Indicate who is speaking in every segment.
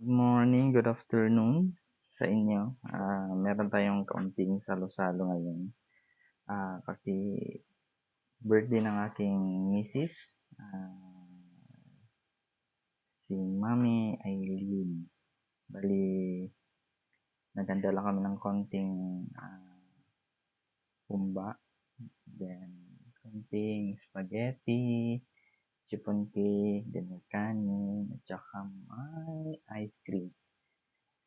Speaker 1: Good morning, good afternoon sa inyo. Meron tayong kaunting salo-salo ngayon. Kasi birthday ng aking misis, si Mami Eileen. Bali, naghanda lang kami ng konting humba, then konting spaghetti, chicken cake, then may kanin, at saka may ice cream.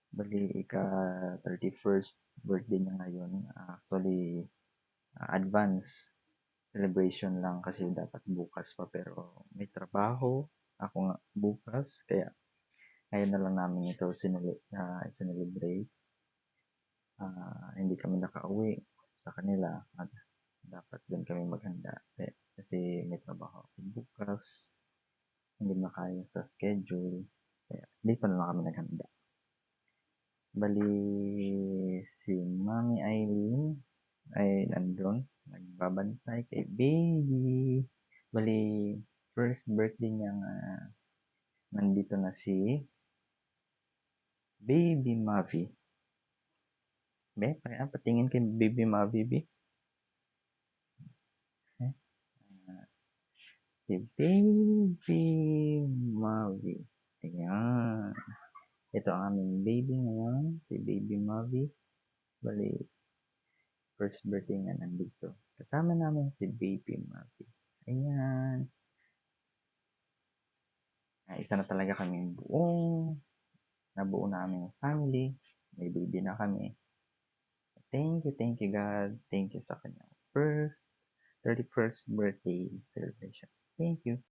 Speaker 1: Bali, ika-31st birthday niya ngayon. Actually, advance celebration lang kasi dapat bukas pa pero may trabaho ako nga bukas kaya ngayon na lang namin ito sinelebrate. Hindi kami nakauwi sa kanila at dapat din kami maghanda kasi may trabaho ako bukas, hindi makaya sa schedule kaya dito na lang kami naghanda. Bali, si Mami Eileen ay nandun, nagbabantay kay baby. Bali, first birthday niya nga, nandito na si Baby Mavi. Be, patingin kay Baby Mavi, be. Si Baby Mavi. Ayan. Ito ang aming baby ngayon, si Baby Mavi. Bali, first birthday nga nandito. Kasama namin si Baby Mavi. Ayan. Isa na talaga kami nabuo na aming family. May baby na kami. Thank you God. Thank you sa kanyang 31st birthday celebration. Thank you.